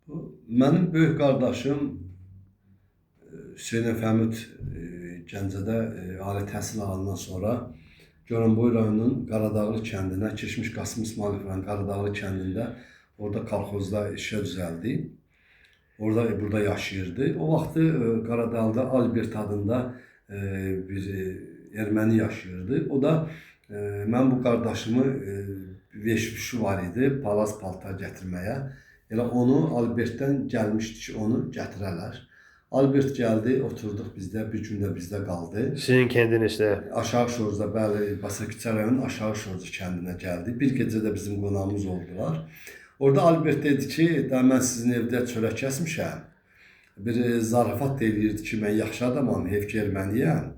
Mənim böyük qardaşım Hüseyn Əfəmid Gəncədə ali təhsil alandan sonra Goranboy rayonunun Qaradağlı kəndinə, keçmiş Qasım İsmayılovun Qaradağlı kəndində orada kolxozda işə düzəldi. Burada yaşayırdı. O vaxtı Qaradağlıda Albert adında bir erməni yaşayırdı. O da mən bu qardaşımı veşvişi var idi, palaz paltar gətirməyə. Elə onu Albertdən gəlmişdi ki, onu gətirərlər. Albert gəldi, oturduq bizdə, bir gün də bizdə qaldı. Sizin kəndinizdə? Aşağı Şoruzda, bəli, Basaküçə rayonunun Aşağı Şoruz kəndinə gəldi. Bir gecə də bizim qonağımız oldular. Orada Albert dedi ki, mən sizin evdə çörək kəsmişəm. Bir zarafat da eləyirdi ki, mən yaxşı adamam, heyf erməniyəm.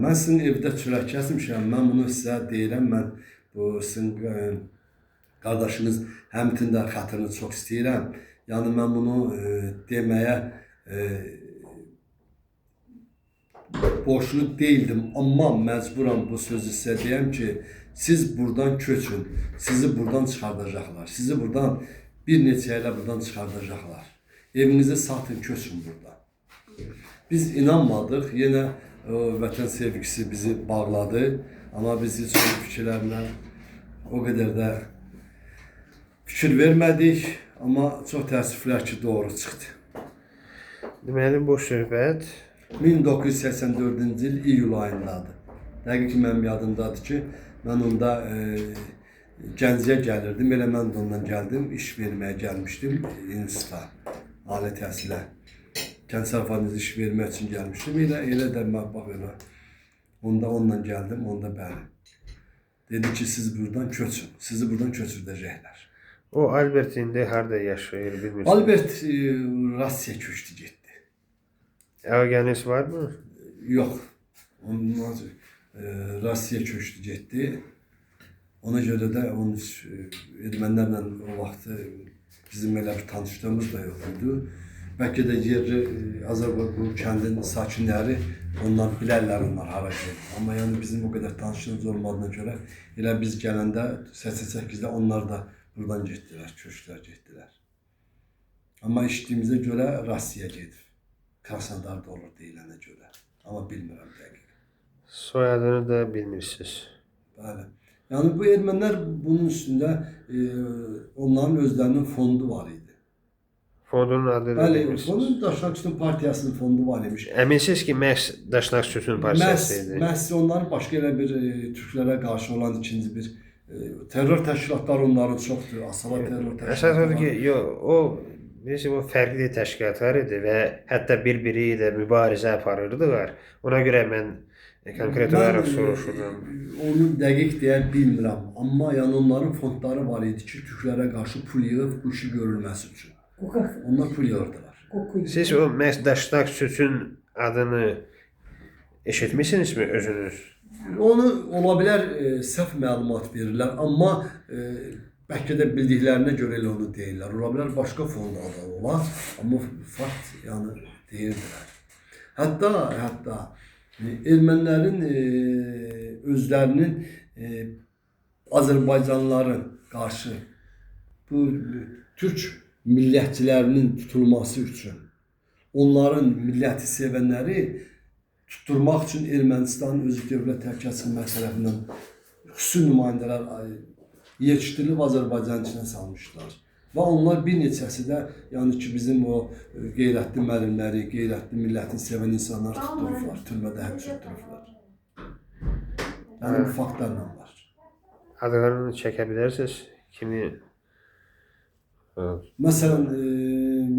Mən sizin evdə çörək kəsmişəm, mən bunu sizə deyirəm, mən bu sizin qardaşınız həmtində xətrini çox istəyirəm. Yəni mən bunu deməyə borçlu değildim, amma məcburam bu sözü sizə deyəm ki, siz buradan köçün, sizi buradan çıxardacaqlar, sizi buradan bir neçə ilə buradan çıxardacaqlar. Evinizi satın, köçün buradan. Biz inanmadıq, yenə vətən sevgisi bizi bağladı, amma biz heç fikirlərinə o qədər də fikir vermədik, amma çox təəssüflər ki, doğru çıxdı. Deməli, bu söhbət 1984-cü il iyul ayındadır. Dəqiq mənim yadımdadır ki, mən onda Gəncəyə gəlirdim, elə mən də ondan gəldim, iş verməyə gəlmişdim instituta, ali təhsilə. Kənd Sərfəniz iş vermək üçün gəlmişdim, elə də mən bax elə, onunla gəldim, onda bəli. Dedi ki, siz buradan köçün, sizi buradan köçürdəcəklər. O Albert indi harada yaşayır, bilmirsiniz? Albert Rusiya köçdü getdi. Əlaqəniz var mı? Yox. Ondan Rusiya köçdü getdi. Ona görə də onun ermənilərlə o vaxtı bizim elə bir tanışlığımız da yox idi. Bəlkə də yerli Azərbaycan bu kəndin sakinləri onlar bilərlər onlar hara gedir. Amma yəni bizim o qədər tanışlığımız olmadığına görə elə biz gələndə 88-də onlar da buradan getdilər, köçdülər, getdilər. Amma eşitdiyimizə görə Rusiya gedib. Krasnodarda olur deyilənə görə. Amma bilmirəm dəqiq. Soyadını da bilmirsiniz. Bəli. Yəni bu ermənilər bunun üstündə onların özlərinin fondu var idi. Fondunun adı da bilmirsiniz. Fondun Daşnaqçının partiyasının fondu var imiş. Əminsiniz ki, məhz Daşnaqçının partiyası idi. Məhz onların başqa elə bir türklərə qarşı olan ikinci bir terror təşkilatları onların çoxdur. Asala terror təşkilatları. Əsas odur ki, o bilirsiniz, o fərqli təşkilatlar idi və hətta bir-biri ilə mübarizə aparırdılar. Ona görə mən konkret olaraq soruşuram. Onu dəqiq deyə bilmirəm. Amma yəni onların fondları var idi ki, türklərə qarşı pul yığıb bu işi görülməsi üçün. Onlar pul yığırdılar. Siz o məhz Daşnaqçının adını eşitmisinizmi özünüz? Onu ola bilər səhv məlumat verirlər, amma bəlkə də bildiklərinə görə elə onu deyirlər. Ola bilər başqa fond adı olar, amma fakt yəni deyirdilər. Hətta ermənilərin özlərinin Azərbaycanlıların qarşı bu türk millətçilərinin tutulması üçün, onların milləti sevənləri tutturmaq üçün Ermənistanın özü dövlət təhlükəsizlik tərəfindən xüsusi nümayəndələr yetişdirilib Azərbaycanın içinə salmışlar. Və onlar bir neçəsi də, yəni ki, bizim o qeyrətli müəllimləri, qeyrətli millətin sevən insanlar tutturublar, türmədə həbs etdiriblər. Yəni bu faktlarla var. Adlarını çəkə bilərsiniz? Kimi? Məsələn,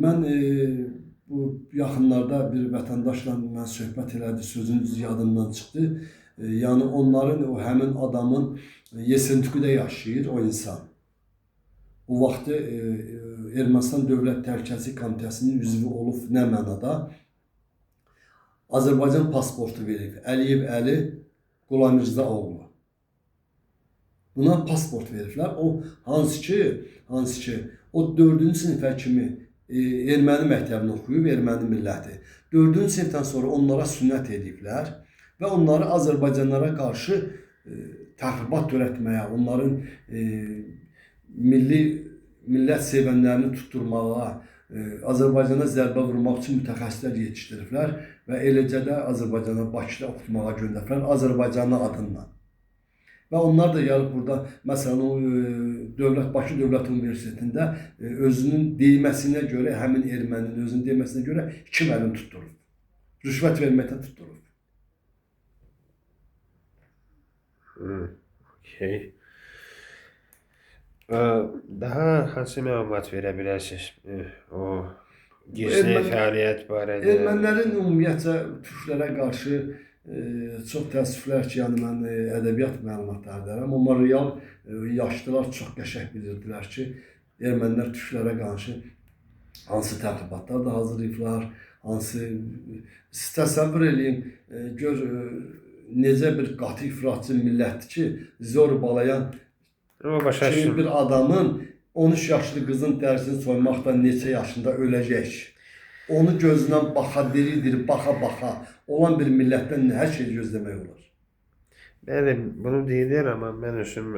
mən bu yaxınlarda bir vətəndaşla mən söhbət elədi, sözünüz yadımdan çıxdı. Yəni onların, o həmin adamın Yesentüküdə yaşayır o insan. O vaxtı Ermənistan Dövlət Təhlükəsizlik Komitəsinin üzvü olub nə mənada? Azərbaycan pasportu verib. Əliyev Əli Qulamirza oğlu. Buna pasport veriblər. O hansı ki o 4-cü sinifə kimi erməni məktəbini oxuyub, erməni milləti. 4-cü sinifdən sonra onlara sünnət ediblər və onları Azərbaycanlara qarşı təxribat törətməyə, onların milli millət sevənlərini tutturmağa, Azərbaycana zərbə vurmaq üçün mütəxəssislər yetişdiriblər və eləcə də Azərbaycana Bakıda oxutmağa göndəriblər Azərbaycanın adından. Və onlar da gəlib burada, məsələn, o Bakı Dövlət Universitetində özünün deyiməsinə görə, həmin erməninin özünün deyiməsinə görə 2 müəllim tutturub. Rüşvət verməkdən tutturub. Okey. Daha hansı məlumat verə bilərsiniz o gizli fəaliyyət barədə? Ermənilərin ümumiyyətcə türklərə qarşı çox təəssüflər ki, yəni mən ədəbiyyat məlumatlarıyam, amma real yaşlılar çox qəşəng bilirdilər ki, ermənilər türklərə qarşı hansı təxribatlar da hazırlayıblar, hansı təsəvvür eləyin, gör necə bir qatı ifratçı millətdir ki, zorbalayan bir adamın 13 yaşlı qızın dərisini soymaqdan neçə yaşında öləcək. Onu gözündən baxa, diri-diri, baxa-baxa olan bir millətdən hər şey gözləmək olar. Bəli, bunu deyilir, amma mən özüm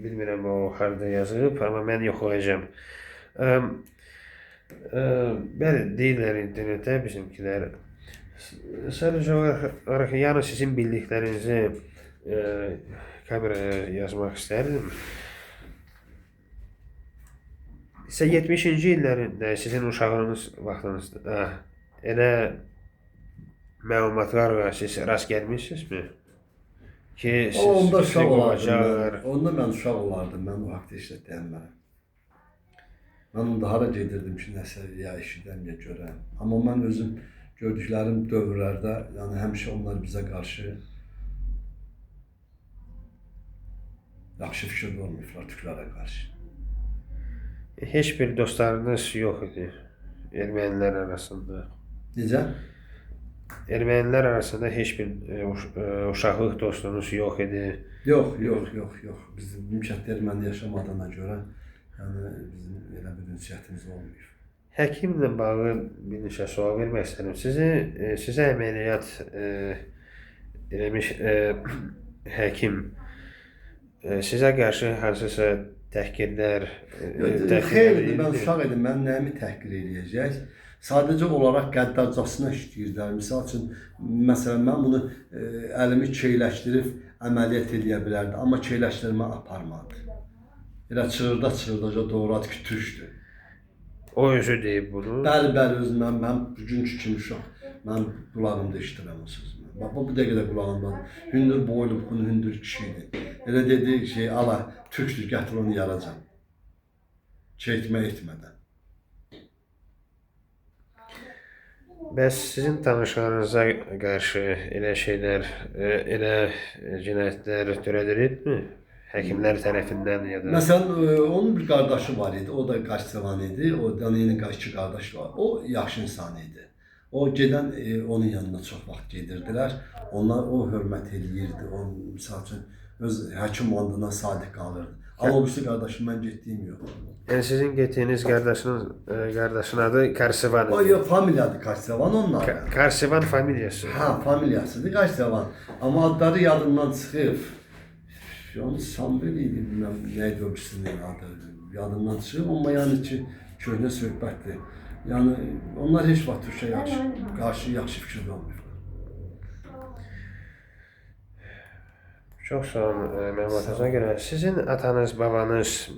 bilmirəm o harda yazılıb, amma mən yoxlayacağım. Bəli, deyirlər internetdə bizimkilər. Sadəcə olaraq, yəni sizin bildiklərinizi kameraya yazmaq istərdim. 70-ci illərində sizin uşaqlığınız vaxtınızda elə məlumatlarla siz rast gəlmişsinizmi? Ki Onda uşaq olardım. Onda mən uşaq olardım. Mən o vaxt işlə deyənmərəm. Mən onda hara gedirdim ki, nəsə ya eşidəm, ya görəm. Amma mən özüm gördüklərim dövrlərdə, yəni həmişə onlar bizə qarşı yaxşı fikirdə olmayıblar türklərə qarşı. Heç bir dostlarınız yox idi ermənilər arasında. Necə? Ermənilər arasında heç bir uşaqlıq dostunuz yox idi. Yox. Bizim mümkətdə erməni yaşamadığına görə yəni bizim elə bir ünsiyyətimiz olmuyor. Həkimlə bağlı bir neçə sual vermək istəyirəm. Sizə əməliyyat eləmiş həkim sizə qarşı hansısa təhqirlər xeyr, mən uşaq idim, mən nəyimi təhqir eləyəcək? Sadəcə olaraq qəddarcasına işləyirlər. Misal üçün, məsələn, mən bunu əlimi keyləşdirib əməliyyat eləyə bilərdi, amma keyləşdirmə aparmadı. Elə çığırda doğradı ki, türkdür. O özü deyib bunu? Bəli, özümdən, mən bugünkü kimi uşaq, mən qulağımda işdirəm o sözümü. Bax, bu dəqiqə qulağımdadır. Hündür boylu, hündür kişiydi. Elə dediği şey, ala, türkdür, gətir onu yaracam. Çəkmə etmədən. Bəs sizin tanışlarınıza qarşı elə şeylər, elə cinayətlər törədilibmi? Həkimlər tərəfindən ya da... Məsələn, onun bir qardaşı var idi, o da qaçsavan idi, o Daniye'nin iki qardaşı var. O yaxşı insan idi. O gedən onun yanına çox vaxt gedirdilər. Onlar o hörmət eləyirdi, onun misal üçün öz həkim andına sadiq qalırdı. Amma o birisi qardaşım mən getdiyim yox. Yəni sizin getdiyiniz qardaşın adı Karsevan idi? O yox, familiyadır Karsevan onlar. Karsevan familiyası? Ha, familiyasıdır Karsevan. Amma adları yadımdan çıxıb. Onu Samvel idi, bilməm neydi o birisinin adı. Yadımdan çıxıb, amma yəni ki, köhnə söhbətdir. Yəni onlar heç vaxt Türkçə qarşı yaxşı fikirdə olmuyor. Çox sağ olun məlumatınıza görə. Sizin atanız, babanız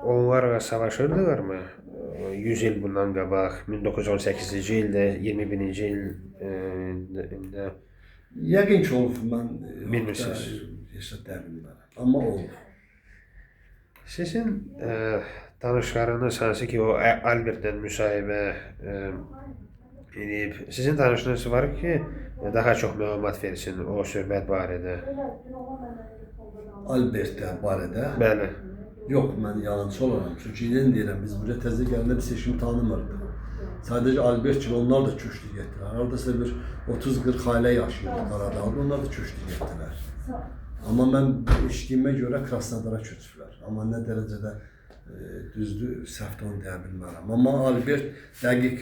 onlarla savaşırdılarmı? 100 il bundan qabaq, 1918-ci ildə, 21-ci ildə... Yəqin ki, olub, mən bilmirsiniz. Amma olub. Sizin tanışlarınız hansı ki, o Albertlə müsahibə edib, sizin tanışlarınız var ki, daha çox məlumat versin o söhbət barədə? Albertə barədə? Bəli. Yox, mən yalancı olaram. Çünki yeni deyirəm, biz buraya təzə gələndə bir seçim tanımırdıq. Sadəcə Albert kimi onlar da köçdü getdilər. Haradasa bir 30-40 ailə yaşayırdı Qaradağda, onlar da köçdü getdilər. Amma mən eşitdiyimə görə Krasnodara köçüblər. Amma nə dərəcədə düzdür, səhvdə onu deyə bilmərəm. Amma Albert dəqiq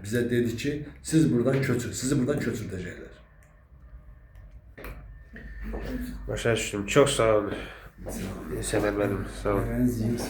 bizə dedi ki, siz buradan köçün, sizi buradan köçürdəcəklər. Başa düşdüm. Çox sağ olun. Səməd müəllim, sağ olun. Əməniz iyi olsun.